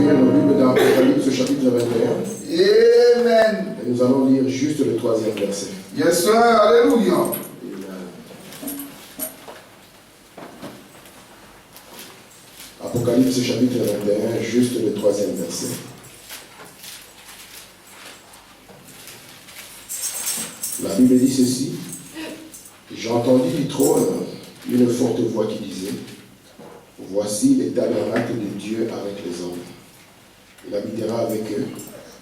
ouvrir nos Bibles dans Apocalypse chapitre 21. Amen. Et nous allons lire juste le 3e verset. Yes, sir. Alléluia. Apocalypse chapitre 21, juste le 3e verset. La Bible dit ceci. J'ai entendu du trône une forte voix qui disait: voici les tabernacles de Dieu avec les hommes. Il habitera avec eux,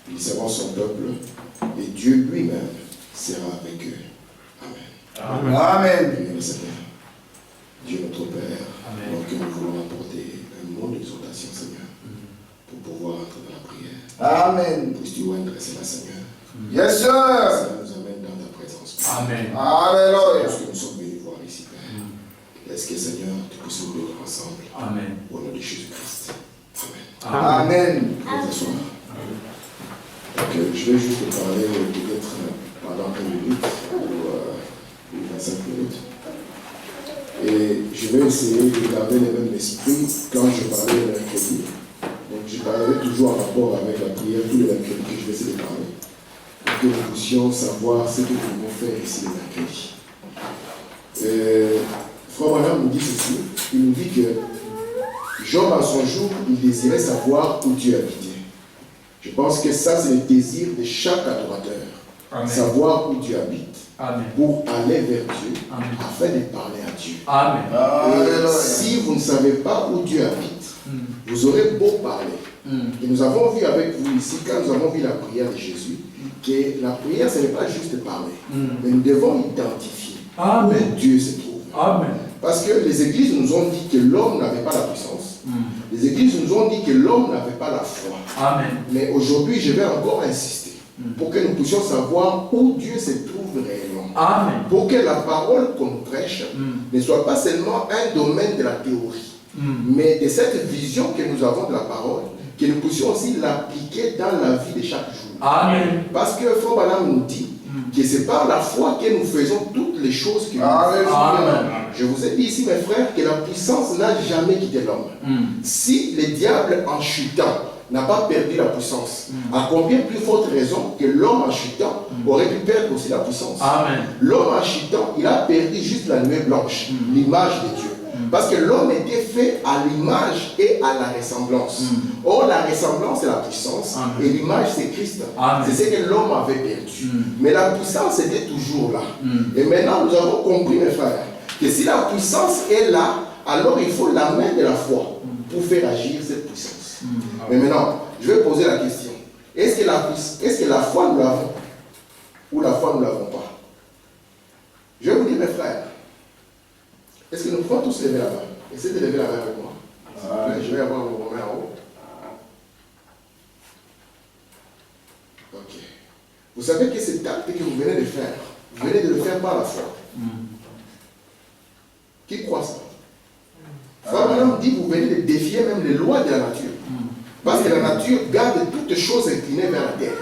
ils seront son peuple, et Dieu lui-même sera avec eux. Amen. Amen. Prions le Seigneur. Dieu notre Père, alors que nous voulons apporter un mot d'exhortation, Seigneur, pour pouvoir entrer dans la prière. Amen. Puisses-tu adresser la Seigneur. Yes, sir. Ça nous amène dans ta présence. Amen. C'est Alléluia. tout ce que nous sommes venus voir ici, Père. Est-ce que, Seigneur, tu puisses nous bénir ensemble. Amen. Au nom de Jésus-Christ. Amen. Amen. Bonsoir. Donc, je vais juste parler peut-être pendant 1 minute ou 25 minutes. Et je vais essayer de garder le même esprit quand je parlais le mercredi. Donc, je parlerai toujours en rapport avec la prière tous les mercredis que je vais essayer de parler. Pour que nous puissions savoir ce que nous devons faire ici le mercredi. Frère Branham nous dit ceci. Il nous dit que Job, à son jour, il désirait savoir où Dieu habitait. Je pense que ça, c'est le désir de chaque adorateur. Amen. Savoir où Dieu habite. Amen. Pour aller vers Dieu, Amen. afin de parler à Dieu. Amen. Et si vous ne savez pas où Dieu habite, vous aurez beau parler. Et nous avons vu avec vous ici, quand nous avons vu la prière de Jésus, que la prière, ce n'est pas juste parler, mais nous devons identifier où Dieu se trouve. Amen. Parce que les églises nous ont dit que l'homme n'avait pas la puissance. Les églises nous ont dit que l'homme n'avait pas la foi. Amen. Mais aujourd'hui, je vais encore insister pour que nous puissions savoir où Dieu se trouve réellement. Amen. Pour que la parole qu'on prêche ne soit pas seulement un domaine de la théorie, mais de cette vision que nous avons de la parole, que nous puissions aussi l'appliquer dans la vie de chaque jour. Amen. Parce que Frère Branham nous dit que c'est par la foi que nous faisons toutes les choses que nous faisons. Amen. Je vous ai dit ici, mes frères, que la puissance n'a jamais quitté l'homme. Si le diable en chutant n'a pas perdu la puissance, à combien plus forte raison que l'homme en chutant aurait pu perdre aussi la puissance. Amen. L'homme en chutant, il a perdu juste la nuée blanche, l'image de Dieu. Parce que l'homme était fait à l'image et à la ressemblance. Or, la ressemblance, c'est la puissance. Et l'image, c'est Christ. C'est ce que l'homme avait perdu. Mais la puissance était toujours là. Et maintenant, nous avons compris, mes frères, que si la puissance est là, alors il faut la main de la foi pour faire agir cette puissance. Mais maintenant, je vais poser la question. Est-ce que la foi, nous l'avons? Ou la foi, nous ne l'avons pas? Je vais vous dire, mes frères, est-ce que nous pouvons tous lever la main? Essayez de lever la main avec moi. Je vais avoir vos mains en haut. Ok. Vous savez que cet acte que vous venez de faire, vous venez de le faire par la foi. Qui croit ça? Frère Branham dit, vous venez de défier même les lois de la nature. Parce que la nature garde toutes choses inclinées vers la terre.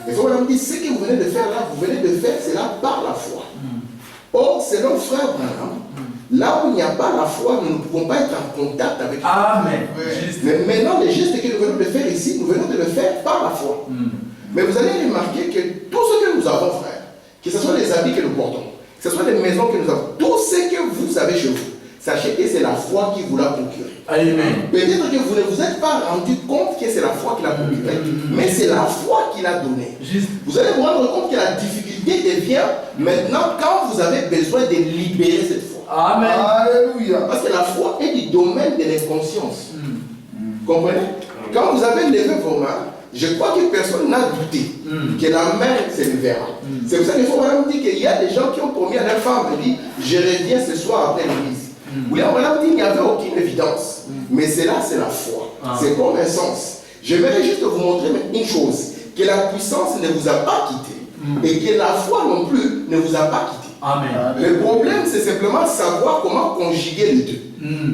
Et Frère Branham dit, ce que vous venez de faire là, vous venez de faire cela par la foi. Or, selon Frère Branham, là où il n'y a pas la foi, nous ne pouvons pas être en contact avec Dieu. Amen. Mais maintenant, les gestes que nous venons de faire ici, nous venons de le faire par la foi. Mais vous allez remarquer que tout ce que nous avons, frère, que ce soit les habits que nous portons, que ce soit les maisons que nous avons, tout ce que vous avez chez vous, sachez que c'est la foi qui vous l'a procuré. Amen. Peut-être que vous ne vous êtes pas rendu compte que c'est la foi qui l'a procuré, mais c'est la foi qui l'a donné. Vous allez vous rendre compte que la difficulté devient maintenant quand vous avez besoin de libérer cette foi. Amen. Alléluia. Parce que la foi est du domaine de l'inconscience. Comprenez? Quand vous avez levé vos mains, je crois que personne n'a douté que la main se lèvera. C'est pour ça qu'il faut vraiment dire qu'il y a des gens qui ont promis à leur femme, elle dit, je reviens ce soir après l'église. William Branham dit qu'il n'y avait aucune évidence. Mais cela, c'est la foi. C'est comme un sens. J'aimerais juste vous montrer une chose, que la puissance ne vous a pas quitté et que la foi non plus ne vous a pas quitté. Amen. Le problème, c'est simplement savoir comment conjuguer les deux.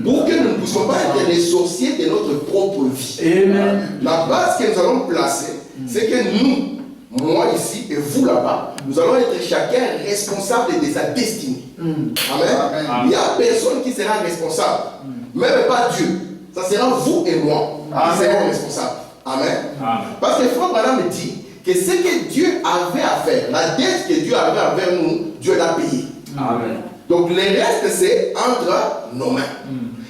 Pour que nous ne puissions pas être les sorciers de notre propre vie. Amen. La base que nous allons placer, c'est que nous, moi ici et vous là-bas, nous allons être chacun responsable de sa destinée. Amen. Il n'y a personne qui sera responsable. Même pas Dieu. ça sera vous et moi qui serons responsables. Amen. Parce que frère Branham me dit que ce que Dieu avait à faire, la dette que Dieu avait envers nous, Dieu l'a payée. Amen. Donc le reste, c'est entre nos mains.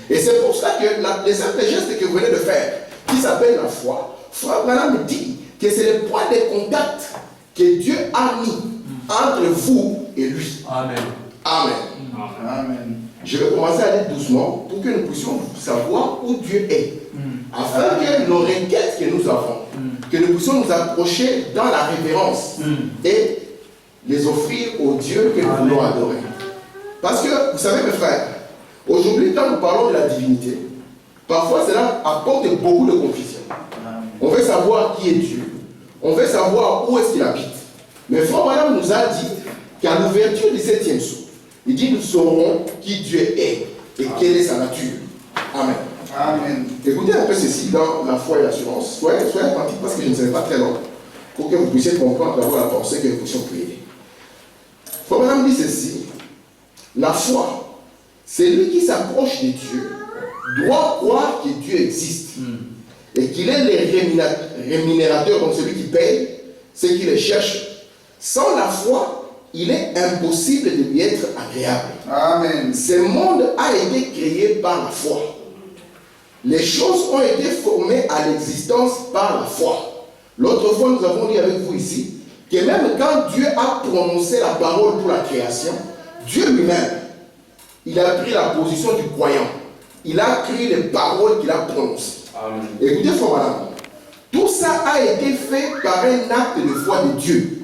Et c'est pour ça que les simples gestes que vous venez de faire, qui s'appelle la foi, frère Branham me dit que c'est le point de contact que Dieu a mis entre vous et lui. Amen. Amen. Amen. Je vais commencer à aller doucement pour que nous puissions savoir où Dieu est. Afin que nos requêtes que nous avons, que nous puissions nous approcher dans la révérence et les offrir au Dieu que nous voulons adorer. Parce que, vous savez mes frères, aujourd'hui quand nous parlons de la divinité, parfois cela apporte beaucoup de confusion. On veut savoir qui est Dieu, on veut savoir où est-ce qu'il habite. Mais frère Branham nous a dit qu'à l'ouverture du 7e sceau, il dit nous saurons qui Dieu est et quelle est sa nature. Amen. Amen. Écoutez un peu ceci dans la foi et l'assurance. Soyez attentifs parce que je ne serai pas très long pour que vous puissiez comprendre à travers la pensée que nous puissions prier. Frère Branham dit ceci. La foi, c'est lui qui s'approche de Dieu, doit croire que Dieu existe et qu'il est le rémunérateur, donc celui qui paye ceux qui le cherchent. Sans la foi, il est impossible de lui être agréable. Amen. Ce monde a été créé par la foi. Les choses ont été formées à l'existence par la foi. L'autre fois, nous avons dit avec vous ici que même quand Dieu a prononcé la parole pour la création, Dieu lui-même, il a pris la position du croyant. Il a créé les paroles qu'il a prononcées. Amen. Écoutez, frère Madame, tout ça a été fait par un acte de foi de Dieu.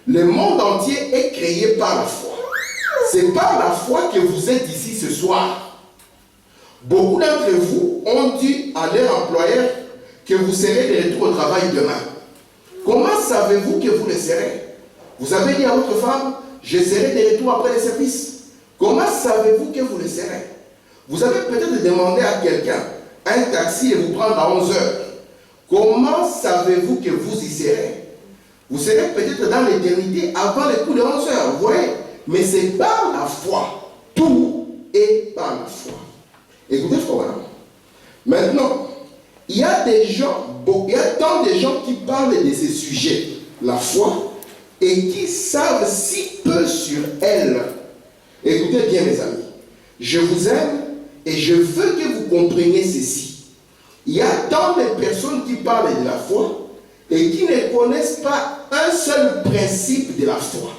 Le monde entier est créé par la foi. C'est par la foi que vous êtes ici ce soir. Beaucoup d'entre vous ont dit à leur employeur que vous serez de retour au travail demain. Comment savez-vous que vous le serez? Vous avez dit à votre femme, je serai de retour après le service. Comment savez-vous que vous le serez? Vous avez peut-être demandé à quelqu'un un taxi et vous prendre à 11 heures. Comment savez-vous que vous y serez? Vous serez peut-être dans l'éternité avant le coup de 11 heures, vous voyez? Mais c'est par la foi. Tout est par la foi. Écoutez, frère Branham. Maintenant, il y a tant de gens qui parlent de ces sujets, la foi, et qui savent si peu sur elle. Écoutez bien, mes amis. Je vous aime et je veux que vous compreniez ceci. Il y a tant de personnes qui parlent de la foi et qui ne connaissent pas un seul principe de la foi.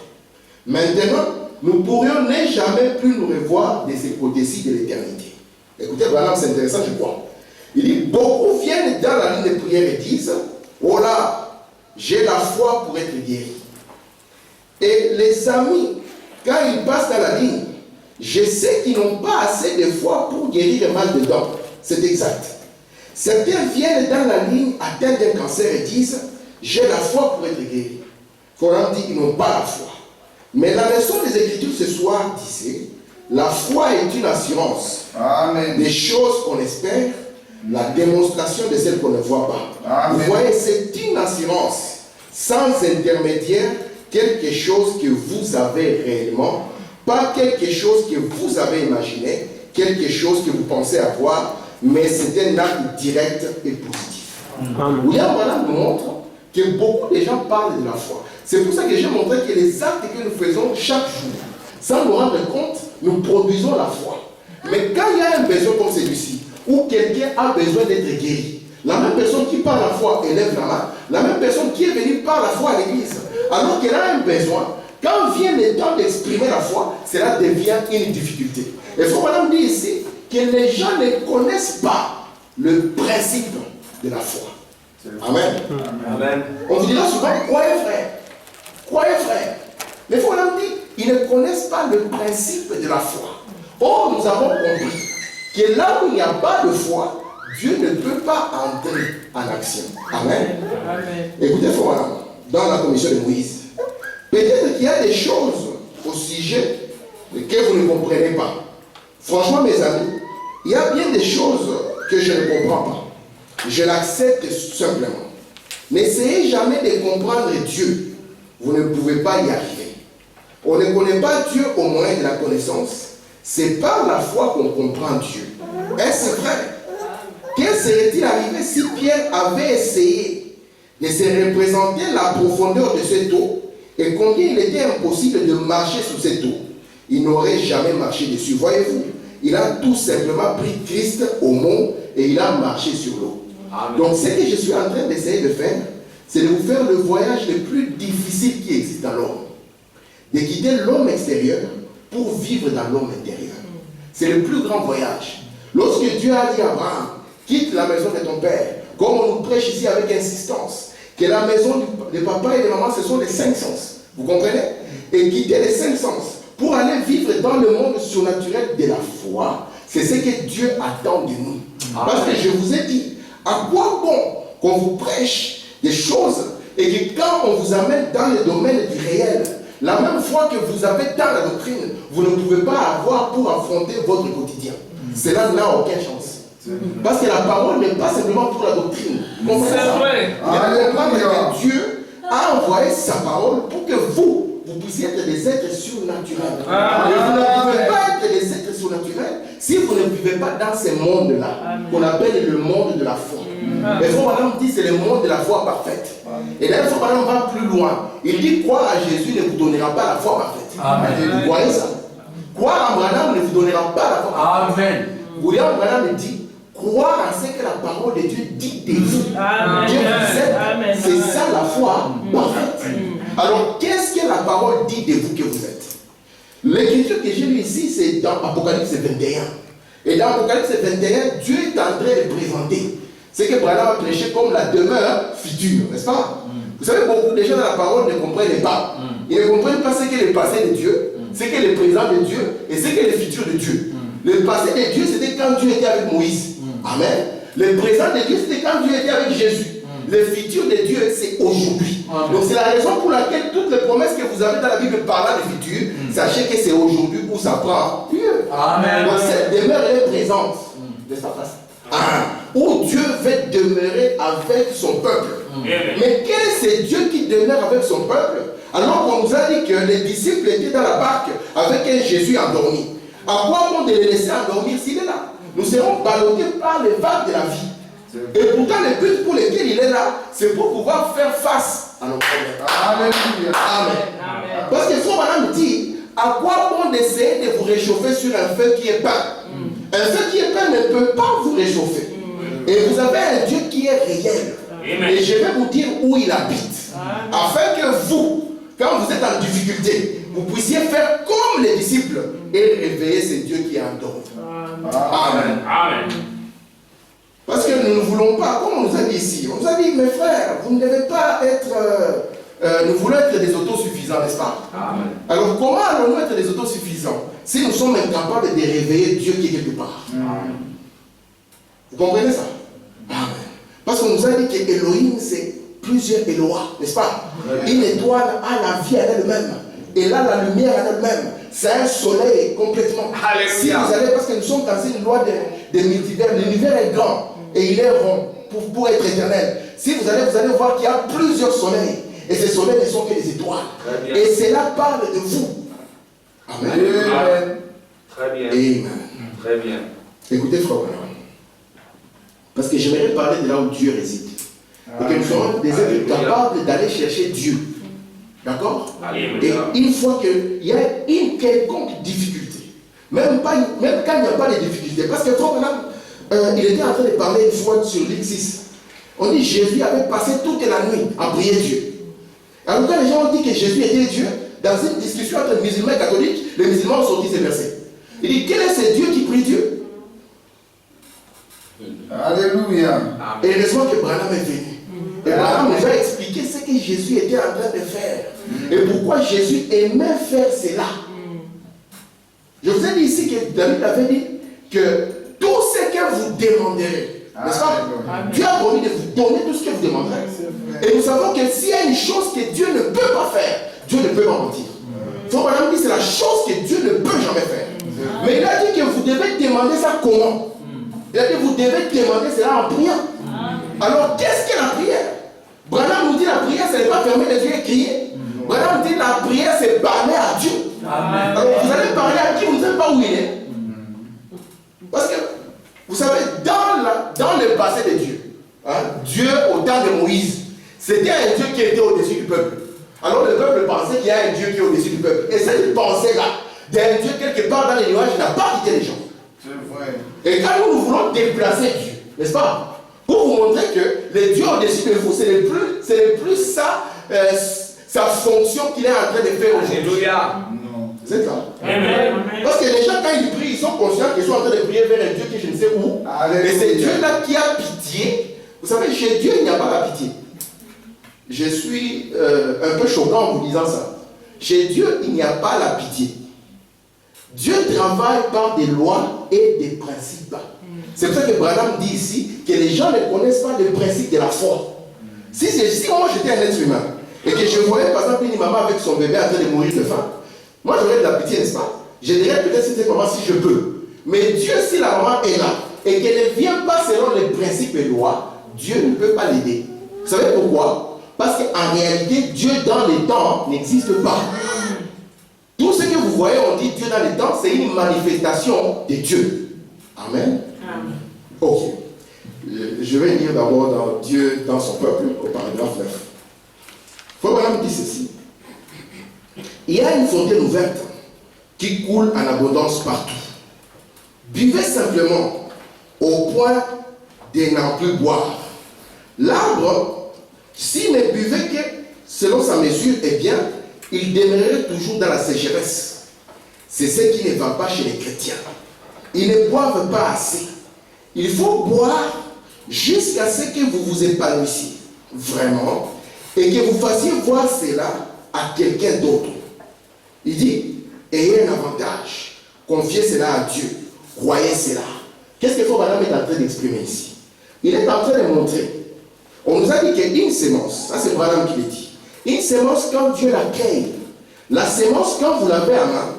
Maintenant, nous pourrions ne jamais plus nous revoir de ces côtés-ci de l'éternité. Écoutez, Branham, c'est intéressant, je crois. Il dit, beaucoup viennent dans la ligne de prière et disent, oh là, j'ai la foi pour être guéri. Et les amis, quand ils passent dans la ligne, je sais qu'ils n'ont pas assez de foi pour guérir le mal de dents. C'est exact. Certains viennent dans la ligne atteints d'un cancer et disent, j'ai la foi pour être guéri. Coran dit, ils n'ont pas la foi. Mais la leçon des Écritures ce soir disait, la foi est une assurance. Amen. Des choses qu'on espère, la démonstration de celles qu'on ne voit pas. Amen. Vous voyez, c'est une assurance sans intermédiaire, quelque chose que vous avez réellement, pas quelque chose que vous avez imaginé, quelque chose que vous pensez avoir, mais c'est un acte direct et positif. William Branham nous montre que beaucoup de gens parlent de la foi. C'est pour ça que j'ai montré que les actes que nous faisons chaque jour, sans nous rendre compte, nous produisons la foi. Mais quand il y a un besoin comme celui-ci, où quelqu'un a besoin d'être guéri, la même personne qui par la foi élève la main, la même personne qui est venue par la foi à l'église, alors qu'elle a un besoin, quand vient le temps d'exprimer la foi, cela devient une difficulté. Et il faut maintenant dire ici que les gens ne connaissent pas le principe de la foi. Amen. Amen. On vous dira souvent, croyez frère. Croyez frère. Mais il faut maintenant dire, ils ne connaissent pas le principe de la foi. Or, nous avons compris que là où il n'y a pas de foi, Dieu ne peut pas entrer en action. Amen. Amen. Écoutez, frère, dans la commission de Moïse, peut-être qu'il y a des choses au sujet que vous ne comprenez pas. Franchement, mes amis, il y a bien des choses que je ne comprends pas. Je l'accepte simplement. N'essayez jamais de comprendre Dieu. Vous ne pouvez pas y arriver. On ne connaît pas Dieu au moyen de la connaissance. C'est par la foi qu'on comprend Dieu. Est-ce vrai? serait-il arrivé si Pierre avait essayé de se représenter la profondeur de cette eau et combien il était impossible de marcher sur cette eau? Il n'aurait jamais marché dessus. Voyez-vous, il a tout simplement pris Christ au mont et il a marché sur l'eau. Donc ce que je suis en train d'essayer de faire, c'est de vous faire le voyage le plus difficile qui existe dans l'homme. De quitter l'homme extérieur pour vivre dans l'homme intérieur. C'est le plus grand voyage. Lorsque Dieu a dit à Abraham, quitte la maison de ton père, comme on nous prêche ici avec insistance, que la maison de papa et de maman, ce sont les 5 sens. Vous comprenez? Et quitter les 5 sens pour aller vivre dans le monde surnaturel de la foi, c'est ce que Dieu attend de nous. Parce que je vous ai dit, à quoi bon qu'on vous prêche des choses et que quand on vous amène dans le domaine du réel, la même foi que vous avez dans la doctrine, vous ne pouvez pas avoir pour affronter votre quotidien. Cela n'a aucune chance. Parce que la parole n'est pas simplement pour la doctrine. C'est vrai. Que Dieu a envoyé sa parole pour que vous puissiez être des êtres surnaturels. Et vous ne pouvez pas être des êtres surnaturels si vous ne vivez pas dans ce monde-là, qu'on appelle le monde de la foi. Mais Frère Branham dit c'est le monde de la foi parfaite. Et là, Frère Branham va plus loin. Il dit croire à Jésus ne vous donnera pas la foi parfaite. Vous voyez ça? Croire en Branham ne vous donnera pas la foi parfaite. Amen. William Branham dit croire en ce que la parole de Dieu dit de vous. Dieu vous aide. C'est ça la foi parfaite. Alors, qu'est-ce que la parole dit de vous que vous êtes? L'écriture que j'ai lue ici, c'est dans Apocalypse 21. Et dans Apocalypse 21, Dieu est en train de présenter ce que Branham a prêché comme la demeure future, n'est-ce pas? Vous savez, beaucoup de gens dans la parole ne comprennent pas. Ils ne comprennent pas ce qu'est le passé de Dieu, ce qu'est le présent de Dieu et ce qu'est le futur de Dieu. Le passé de Dieu, c'était quand Dieu était avec Moïse. Amen. Le présent de Dieu, c'était quand Dieu était avec Jésus. Le futur de Dieu, c'est aujourd'hui. Donc c'est la raison pour laquelle toutes les promesses que vous avez dans la Bible parlant du futur, sachez que c'est aujourd'hui où ça prend lieu. Amen. Donc cette demeure est présente de sa face. Où Dieu veut demeurer avec son peuple. Mais quel est ce Dieu qui demeure avec son peuple? Alors qu'on nous a dit que les disciples étaient dans la barque avec un Jésus endormi. À quoi bon de les laisser endormir s'il est là? Nous serons ballottés par les vagues de la vie. Et pourtant, le but pour lequel il est là, c'est pour pouvoir faire face à nos problèmes. Alléluia. Amen. Parce que Frère Branham dit, à quoi bon d'essayer de vous réchauffer sur un feu qui est peint? Un feu qui est peint ne peut pas vous réchauffer. Et vous avez un Dieu qui est réel. Et je vais vous dire où il habite. Afin que vous, quand vous êtes en difficulté, vous puissiez faire comme les disciples et réveiller ce Dieu qui est endormi. Amen. Amen. Parce que nous ne voulons pas, comme on nous a dit ici, on nous a dit, mes frères, vous ne devez pas être, nous voulons être des autosuffisants, n'est-ce pas? Amen. Alors comment allons-nous être des autosuffisants si nous sommes incapables de réveiller Dieu qui est quelque part? Vous comprenez ça? Amen. Parce qu'on nous a dit que Elohim, c'est plusieurs Eloah, n'est-ce pas? Une étoile a la vie à elle-même. Et là, la lumière à elle-même. C'est un soleil complètement. Alléluia. Si vous allez, parce que nous sommes dans une loi de multivers, l'univers est grand et il est rond pour être éternel. Si vous allez voir qu'il y a plusieurs soleils. Et ces soleils ne sont que des étoiles. Et cela parle de vous. Amen. Amen. Très bien. Amen. Très bien. Écoutez, frère, parce que j'aimerais parler de là où Dieu réside. Et que nous sommes des êtres capables d'aller chercher Dieu. D'accord? Et une fois qu'il y a une quelconque difficulté, même quand il n'y a pas de difficulté, parce que frère, il était en train de parler une fois sur l'X6. On dit que Jésus avait passé toute la nuit à prier Dieu. Alors quand les gens ont dit que Jésus était Dieu, dans une discussion entre musulmans et catholiques, les musulmans ont sorti ces versets. Il dit, quel est ce Dieu qui prie Dieu? Alléluia. Et heureusement que Branham est venu. Et Branham nous a expliqué ce que Jésus était en train de faire. Et pourquoi Jésus aimait faire cela. Je vous ai dit ici que David avait dit que tout ce que vous demanderez, n'est-ce pas? Dieu a promis de vous donner tout ce que vous demanderez. Et nous savons que s'il y a une chose que Dieu ne peut pas faire, Dieu ne peut pas mentir. Frère Branham dit c'est la chose que Dieu ne peut jamais faire. Mais il a dit que vous devez demander ça comment? Il a dit vous devez demander cela en priant. Alors qu'est-ce que la prière? Branham nous dit la prière, ce n'est pas fermer les yeux et crier. Branham dit la prière, c'est parler à Dieu. Amen. Alors vous allez parler à qui? Vous ne savez pas où il est. Parce que, vous savez, dans le passé Dieu au temps de Moïse, c'était un Dieu qui était au-dessus du peuple. Alors le peuple pensait qu'il y a un Dieu qui est au-dessus du peuple. Et cette pensée-là, d'un Dieu quelque part dans les nuages, n'a pas quitté les gens. C'est vrai. Et quand nous voulons déplacer Dieu, n'est-ce pas? Pour vous montrer que le Dieu au-dessus de vous, ce n'est plus sa fonction qu'il est en train de faire aujourd'hui. Alléluia. Non. C'est ça. Amen. Parce que les gens, quand ils prient, ils sont conscients qu'ils sont en train de prier vers un Dieu qui je ne sais où. Alléluia. Et c'est Dieu-là qui a pitié. Vous savez, chez Dieu, il n'y a pas la pitié. Je suis un peu choquant en vous disant ça. Chez Dieu, il n'y a pas la pitié. Dieu travaille par des lois et des principes. C'est pour ça que Branham dit ici que les gens ne connaissent pas le principe de la foi. Si moi j'étais un être humain et que je voyais par exemple une maman avec son bébé en train de mourir de faim, moi j'aurais de la pitié, n'est-ce pas? Je dirais peut-être cette maman si je peux. Mais Dieu, si la maman est là et qu'elle ne vient pas selon les principes et lois, Dieu ne peut pas l'aider. Vous savez pourquoi? Parce qu'en réalité, Dieu dans les temps n'existe pas. Tout ce que vous voyez, on dit Dieu dans les temps, c'est une manifestation de Dieu. Amen. Amen. Ok. Je vais lire d'abord dans Dieu dans son peuple, au paragraphe 9. Frère dit ceci. Il y a une fontaine ouverte qui coule en abondance partout. Buvez simplement au point de n'en plus boire. L'arbre, s'il ne buvait que selon sa mesure, eh bien, il demeurerait toujours dans la sécheresse. C'est ce qui ne va pas chez les chrétiens. Ils ne boivent pas assez. Il faut boire jusqu'à ce que vous vous épanouissiez, vraiment, et que vous fassiez voir cela à quelqu'un d'autre. Il dit, ayez un avantage, confiez cela à Dieu, croyez cela. Qu'est-ce que Madame est en train d'exprimer ici? Il est en train de montrer. On nous a dit qu'une sémence, ça c'est Madame qui le dit, une sémence quand Dieu la crée, la sémence quand vous l'avez en main,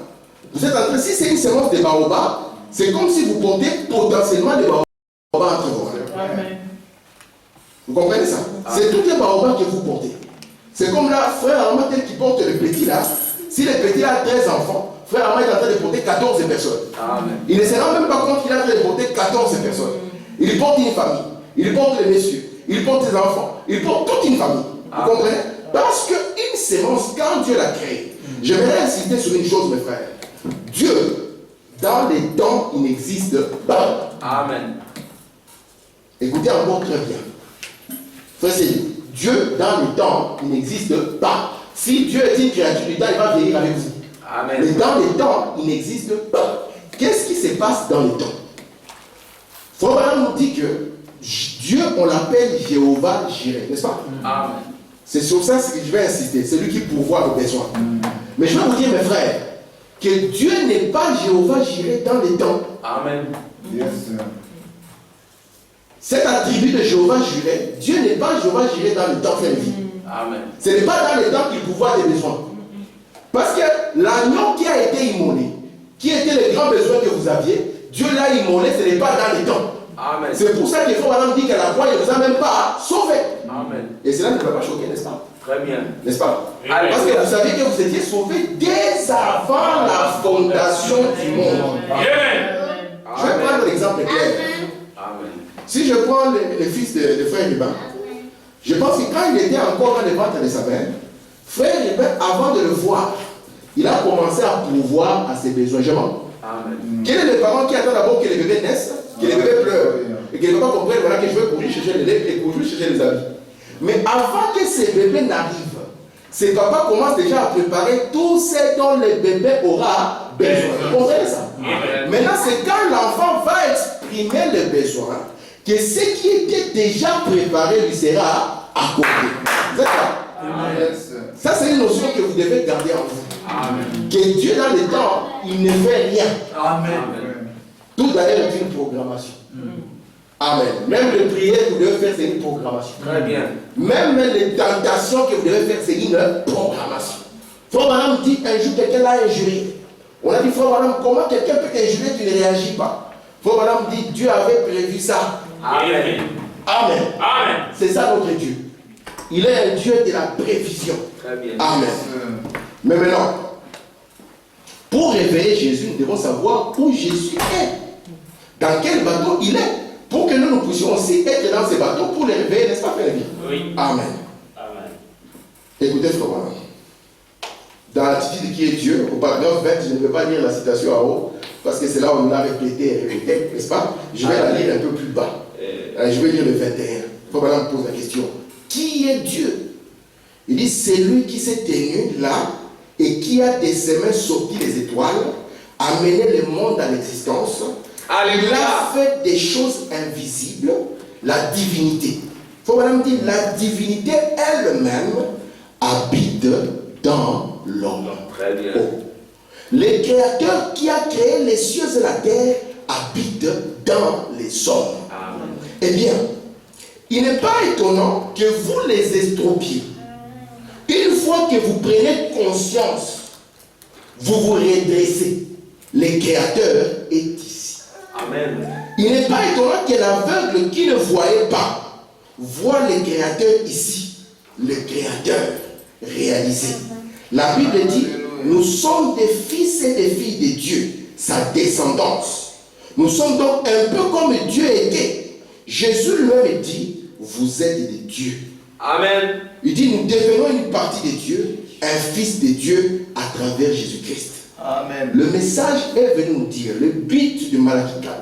vous êtes en train, si c'est une sémence de baobab, c'est comme si vous portez potentiellement des baobabs entre vos mains. Amen. Vous comprenez ça? C'est tous les baobabs que vous portez. C'est comme là, frère Armand, tel qui porte le petit là, si le petit a 13 enfants, frère Armand est en train de porter 14 personnes. Amen. Il ne se rend même pas compte qu'il est en train de porter 14 personnes. Il porte une famille, il porte les messieurs, il porte ses enfants, il porte toute une famille. Vous comprenez? Parce qu'une sémence, quand Dieu l'a créée, j'aimerais insister sur une chose, mes frères. Dieu, dans les temps, il n'existe pas. Amen. Écoutez encore très bien. Frère, c'est Dieu, dans les temps, il n'existe pas. Si Dieu est une créature du temps, il va vieillir avec vous. Amen. Mais dans les temps, il n'existe pas. Qu'est-ce qui se passe dans les temps? Frère nous dit que Dieu, on l'appelle Jéhovah Jireh, n'est-ce pas? Amen. C'est sur ça que je vais insister. C'est lui qui pourvoit aux besoins. Mais je vais vous dire, mes frères, que Dieu n'est pas Jéhovah Jireh dans les temps. Amen. Yes, sir. Cet attribut de Jéhovah Jireh, Dieu n'est pas Jéhovah Jireh dans le temps fait vie. Amen. Ce n'est pas dans les temps qu'il pourvoit des besoins. Parce que l'agneau qui a été immolé, qui était le grand besoin que vous aviez, Dieu l'a immolé, ce n'est pas dans les temps. Amen. C'est pour ça qu'il faut Madame dit qu'à la croix, il ne vous a même pas sauvé. Amen. Et cela ne va pas choquer, n'est-ce pas? Très bien. N'est-ce pas? Amen. Parce que vous savez que vous étiez sauvés dès avant la fondation du monde. Amen. Je vais prendre l'exemple clair. Amen. Si je prends le fils de frère Rubin, je pense que quand il était encore dans le ventre de sa mère, frère Rubin, avant de le voir, il a commencé à pourvoir à ses besoins. Je mens. Amen. Quel est le parent qui attend d'abord que les bébés naissent, que les bébés pleurent, et que les papas comprennent voilà, que je veux courir chercher les lèvres et courir chercher les habits. Mais avant que ces bébés n'arrivent, ces papas commencent déjà à préparer tout ce dont le bébé aura besoin. Vous comprenez ça? Amen. Maintenant, c'est quand l'enfant va exprimer le besoin que ce qui était déjà préparé lui sera accordé. C'est ça? Yes, sir. Ça, c'est une notion que vous devez garder en vous. Amen. Que Dieu, dans le temps, il ne fait rien. Amen. Tout d'ailleurs est une programmation. Amen. Même les prières que vous devez faire, c'est une programmation. Très bien. Même les tentations que vous devez faire, c'est une programmation. Frère Madame dit un jour quelqu'un l'a injurié. On a dit, Frère Madame, comment quelqu'un peut t'injurier, tu ne réagis pas? Frère Madame dit, Dieu avait prévu ça. Amen. Amen. Amen. C'est ça notre Dieu. Il est un Dieu de la prévision. Très bien. Amen. Mais maintenant, pour réveiller Jésus, nous devons savoir où Jésus est. Dans quel bateau il est. Pour que nous puissions aussi être dans ces bateaux pour les Oui. Amen. Amen. Écoutez, frère, dans l'attitude qui est Dieu, au paragraphe 20, je ne vais pas lire la citation en haut, parce que c'est là où on l'a répété et répété, n'est-ce pas? Je vais la lire un peu plus bas. Je vais lire le 21. Faut maintenant me pose la question. Qui est Dieu? Il dit, c'est lui qui s'est tenu là et qui a de ses mains sorti les étoiles, amené le monde à l'existence. Il a fait des choses invisibles, la divinité. Il faut maintenant dire, la divinité elle-même habite dans l'homme. Très bien. Oh. Le Créateur qui a créé les cieux et la terre habite dans les hommes. Amen. Eh bien, il n'est pas étonnant que vous les estropiez. Une fois que vous prenez conscience, vous vous redressez. Le Créateur est ici. Amen. Il n'est pas étonnant que l'aveugle qui ne voyait pas voit le Créateur ici. Le Créateur réalisé. La Bible dit, nous sommes des fils et des filles de Dieu, sa descendance. Nous sommes donc un peu comme Dieu était. Jésus lui-même dit, vous êtes des dieux. Amen. Il dit, nous devenons une partie de Dieu, un fils de Dieu à travers Jésus-Christ. Amen. Le message est venu nous dire, le but de Malachie 4,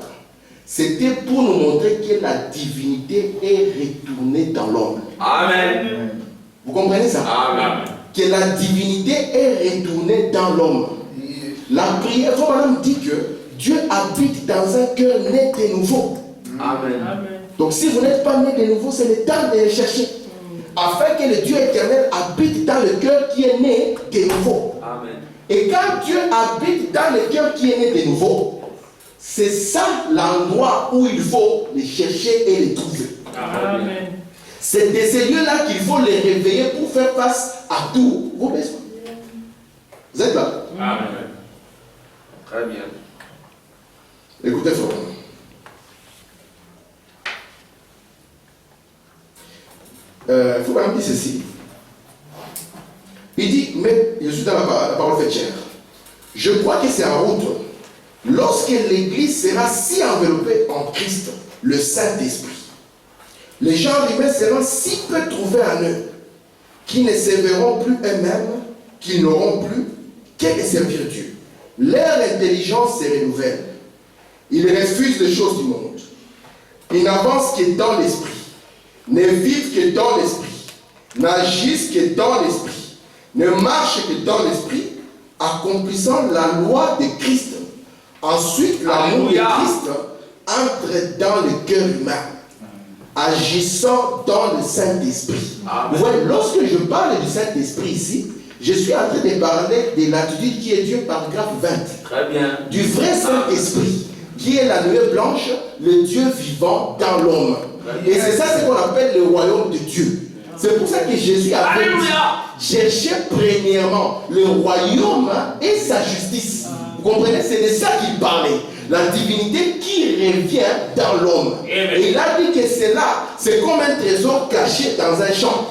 c'était pour nous montrer que la divinité est retournée dans l'homme. Amen. Vous comprenez ça? Amen. Que la divinité est retournée dans l'homme. La prière, il faut maintenant dire que Dieu habite dans un cœur né de nouveau. Amen. Donc si vous n'êtes pas né de nouveau, c'est le temps de le chercher. Afin que le Dieu éternel habite dans le cœur qui est né de nouveau. Amen. Et quand Dieu habite dans le cœur qui est né de nouveau, c'est ça l'endroit où il faut les chercher et les trouver. Amen. C'est de ces lieux-là qu'il faut les réveiller pour faire face à tous vos besoins. Vous êtes là? Amen. Très bien. Écoutez, frère. Il faut quand même dire ceci. Il dit, mais je suis dans la parole faite chair. Je crois que c'est en route. Lorsque l'Église sera si enveloppée en Christ, le Saint-Esprit, les gens humains seront si peu trouvés en eux, qu'ils ne serviront plus eux-mêmes, qu'ils n'auront plus qu'à servir Dieu. Leur intelligence se renouvelle. Ils refusent les choses du monde. Ils n'avancent que dans l'esprit, ne vivent que dans l'esprit, n'agissent que dans l'esprit, ne marchent que dans l'esprit, accomplissant la loi de Christ. Ensuite, l'amour de Christ entre dans le cœur humain, agissant dans le Saint-Esprit. Vous voyez, lorsque je parle du Saint-Esprit ici, je suis en train de parler de l'attitude qui est Dieu, paragraphe 20. Très bien. Du vrai Saint-Esprit, qui est la nuée blanche, le Dieu vivant dans l'homme. Et c'est ça ce qu'on appelle le royaume de Dieu. C'est pour ça que Jésus avait dit, cherchez premièrement le royaume et sa justice. Vous comprenez? C'est de ça qu'il parlait. La divinité qui revient dans l'homme. Et il a dit que c'est là, c'est comme un trésor caché dans un champ.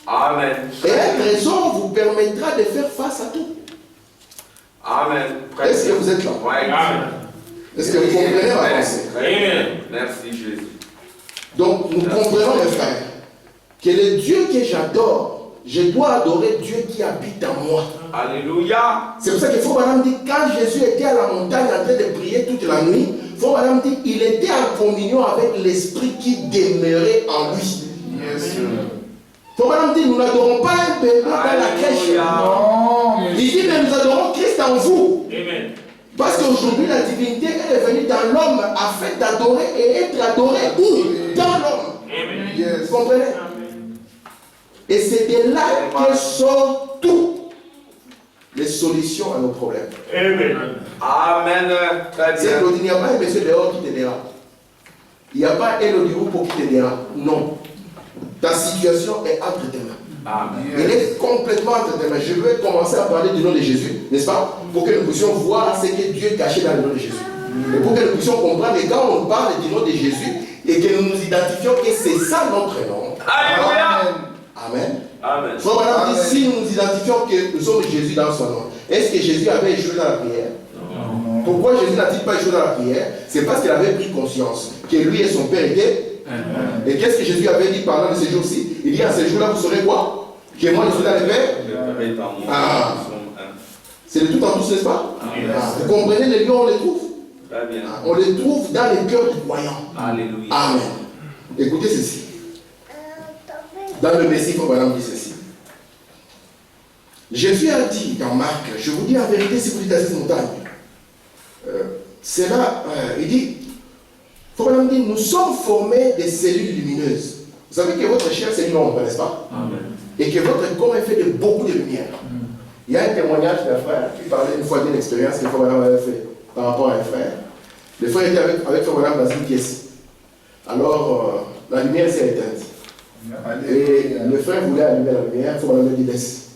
Amen. Et un trésor vous permettra de faire face à tout. Amen. Est-ce que vous êtes là? Oui. Amen. Est-ce que vous comprenez ma pensée? Amen. Merci Jésus. Donc nous comprenons, mes frères, que le Dieu que j'adore, je dois adorer Dieu qui habite en moi. Alléluia. C'est pour ça qu'il faut madame dire, quand Jésus était à la montagne en train de prier toute la nuit, il faut madame dire, il était en communion avec l'Esprit qui demeurait en lui. Yes. Il faut madame dire, nous n'adorons pas un bébé dans la crèche. Non, mais Il dit, mais nous adorons Christ en vous. Amen. Parce qu'aujourd'hui, la divinité est venue dans l'homme afin d'adorer et être adoré où? Dans l'homme. Amen. Yes. Vous comprenez? Et c'est de là que sortent toutes les solutions à nos problèmes. Amen. Amen. Très C'est bien. Claudine, il n'y a pas un monsieur dehors qui t'aidera. Il n'y a pas un Elodie pour qui t'aidera. Non. Ta situation est entre tes mains. Amen. Elle est complètement entre tes mains. Je veux commencer à parler du nom de Jésus, n'est-ce pas? Pour que nous puissions voir ce que Dieu est caché dans le nom de Jésus. Et pour que nous puissions comprendre, et quand on parle du nom de Jésus, et que nous nous identifions que c'est ça notre nom. Alléluia. Amen. Amen. Faut madame dire, si nous nous identifions que nous sommes Jésus dans son nom, est-ce que Jésus avait échoué dans la prière? Non. Pourquoi Jésus n'a-t-il pas échoué dans la prière? C'est parce qu'il avait pris conscience que lui et son Père étaient Et qu'est-ce que Jésus avait dit parlant de ces jours-ci? Il dit à ces jours-là, vous saurez quoi? Que moi, je suis dans les pères. Ah. C'est de tout en tous, n'est-ce pas? Vous comprenez, les lions, on les trouve. On les trouve dans les cœurs du croyant. Alléluia. Amen. Écoutez ceci. Dans le Messie, il faut vraiment dire ceci. Jésus a dit dans Marc, je vous dis en vérité, si vous dites à cette montagne, c'est là, il dit, il faut vraiment dire, nous sommes formés des cellules lumineuses. Vous savez que votre chair, c'est une ombre, n'est-ce pas? Amen. Et que votre corps est fait de beaucoup de lumière. Il y a un témoignage d'un frère qui parlait une fois d'une expérience que Frère Branham avait fait par rapport à un frère. Le frère était avec Frère Branham dans une pièce. Alors, la lumière s'est éteinte. Et le frère voulait allumer la lumière, Frère Branham dit laisse.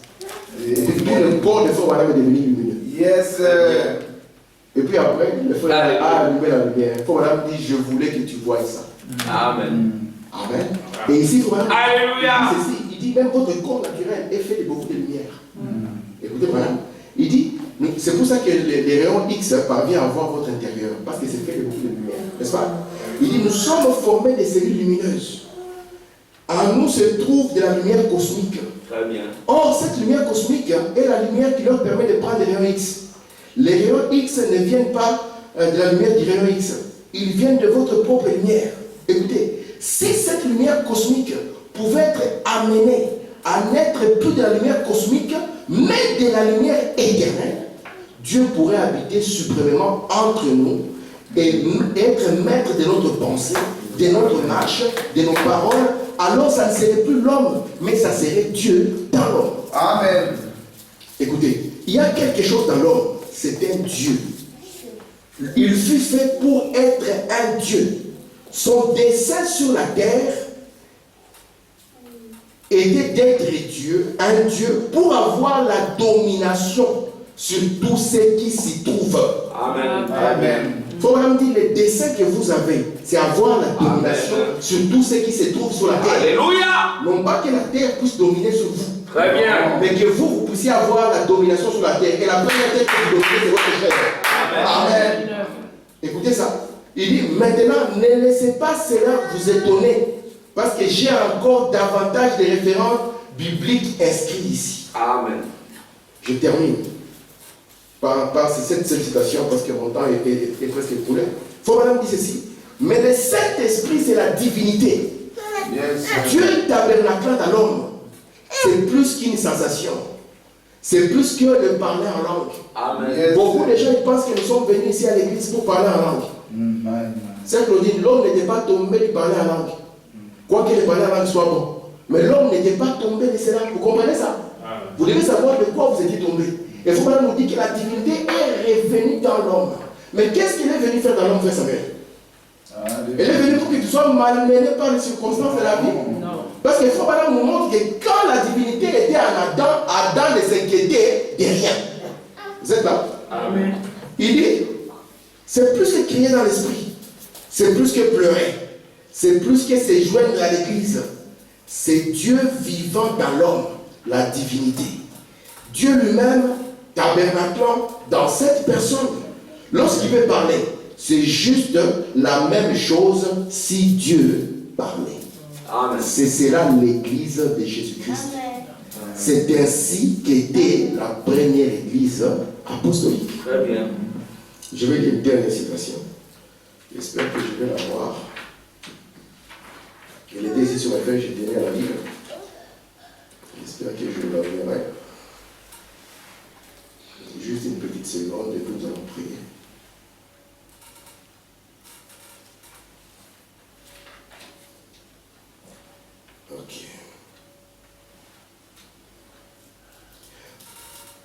Et puis le corps de Frère Branham est devenu lumineux. Yes. Et puis après, le frère a allumé la lumière. Frère Branham dit je voulais que tu voies ça. Amen. Amen. Et ici, Frère Branham Alléluia. il dit même votre corps naturel est fait de beaucoup de lumière. Écoutez, Branham, il dit, c'est pour ça que les rayons X parviennent à voir votre intérieur, parce que c'est fait de beaucoup de lumière, n'est-ce pas? Il dit, nous sommes formés des cellules lumineuses. En nous se trouve de la lumière cosmique. Très bien. Or, cette lumière cosmique est la lumière qui leur permet de prendre des rayons X. Les rayons X ne viennent pas de la lumière du rayon X, ils viennent de votre propre lumière. Écoutez, si cette lumière cosmique pouvait être amenée à n'être plus de la lumière cosmique, mais de la lumière éternelle, Dieu pourrait habiter suprêmement entre nous et être maître de notre pensée, de notre marche, de nos paroles. Alors ça ne serait plus l'homme, mais ça serait Dieu dans l'homme. Amen. Écoutez, il y a quelque chose dans l'homme, c'est un Dieu. Il fut fait pour être un Dieu. Son dessein sur la terre était d'être Dieu, un Dieu, pour avoir la domination sur tout ce qui s'y trouve. Amen. Amen. Il faut même dire, le dessein que vous avez, c'est avoir la domination sur tout ce qui se trouve sur la terre. Alléluia. Non pas que la terre puisse dominer sur vous. Très bien. Mais que vous puissiez avoir la domination sur la terre. Et la première terre que vous dominez, c'est votre chair. Amen. Écoutez ça. Il dit, maintenant, ne laissez pas cela vous étonner. Parce que j'ai encore davantage de références bibliques inscrites ici. Amen. Je termine par cette citation parce que mon temps est presque écoulé. Il faut madame dire ceci. Mais le Saint-Esprit, c'est la divinité. Yes. Dieu tabernacle dans l'homme. C'est plus qu'une sensation. C'est plus que de parler en langue. Amen. Yes. Beaucoup de gens ils pensent que nous sommes venus ici à l'église pour parler en langue. C'est Claudine, l'homme n'était pas tombé de parler en langue. Quoi que le parler en langue soit bon. Mais l'homme n'était pas tombé de cela. Vous comprenez ça? Vous devez savoir de quoi vous étiez tombé. Et il faut nous dire que la divinité est revenue dans l'homme. Mais qu'est-ce qu'il est venu faire dans l'homme, frère Samuel? Elle est venue pour que tu sois malmené par les circonstances de la vie. Parce qu'il faut nous montrer que quand la divinité était en Adam, Adam ne s'inquiétait de rien. Vous êtes là? Amen. Il dit, c'est plus que crier dans l'esprit. C'est plus que pleurer. C'est plus que se joindre à l'église. C'est Dieu vivant dans l'homme, la divinité. Dieu lui-même tabernacle dans cette personne. Lorsqu'il veut parler, c'est juste la même chose si Dieu parlait. Amen. C'est cela l'église de Jésus-Christ. C'est ainsi qu'était la première église apostolique. Très bien. Je vais lire une dernière citation. J'espère que je vais la voir. Elle était ici sur ma feuille, j'ai tenu à la lire. J'espère que je la verrai. Juste une petite seconde et nous allons prier. Ok.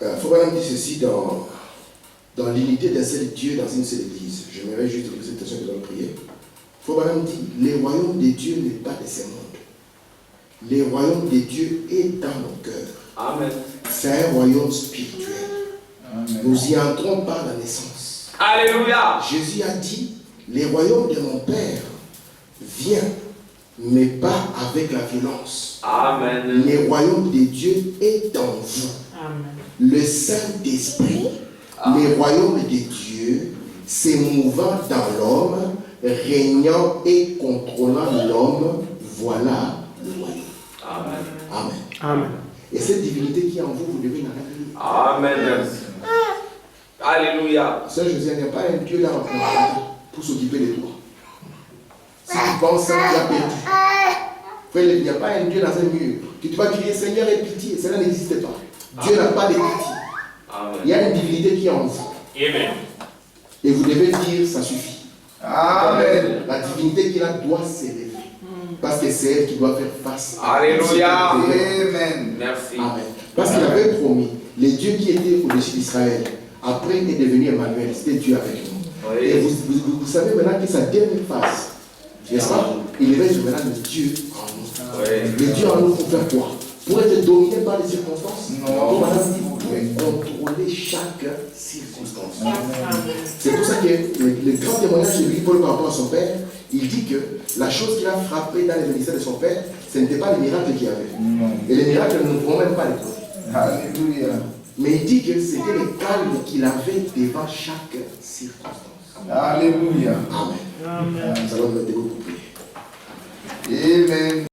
Il faut vraiment dire ceci dans l'unité d'un seul Dieu dans une seule église. J'aimerais juste vous cette question que nous allons prier. Il faut vraiment dire, le royaume de Dieu n'est pas de ce monde. Le royaume de Dieu est dans nos cœurs. Amen. C'est un royaume spirituel. Amen. Nous y entrons par la naissance. Alléluia. Jésus a dit, le royaume de mon Père vient, mais pas avec la violence. Amen. Le royaume de Dieu est en vous. Amen. Le Saint-Esprit, le royaume de Dieu, s'émouvant dans l'homme, régnant et contrôlant l'homme voilà le royaume. Amen. Amen. Amen. Et cette divinité qui est en vous, vous devez la révéler. Amen. Alléluia. Sœur Josiane, il n'y a pas un Dieu là pour s'occuper de toi. Si tu penses que tu as perdu, frère, il n'y a pas un Dieu dans un mur que tu vas crier Seigneur aie pitié. Cela n'existe pas. Dieu n'a pas de pitié. Amen. Il y a une divinité qui est en vous. Amen. Et vous devez dire ça suffit. Amen. La divinité qui est là doit s'élever. Parce que c'est elle qui doit faire face à Alléluia. Amen. Merci. Amen. Parce qu'il avait promis, les dieux qui étaient au-dessus d'Israël, après est devenu Emmanuel, c'était Dieu avec nous. Oui. Et vous savez maintenant que sa dernière phase, n'est-ce pas? Il reste maintenant le Dieu en nous. Oui. Le Dieu en nous pour faire quoi? Pour être dominé par les circonstances? Non. Pour maintenant contrôler chaque circonstance. C'est pour ça que le grand témoignage de Louis Paul par rapport à son père, il dit que la chose qui l'a frappé dans les ministères de son père, ce n'était pas les miracles qu'il y avait. Non. Et les miracles, nous ne pouvons même pas les trouver. Alléluia. Mais il dit que c'était le calme qu'il avait devant chaque circonstance. Alléluia. Amen. Nous allons nous mettre debout pour prier. Amen.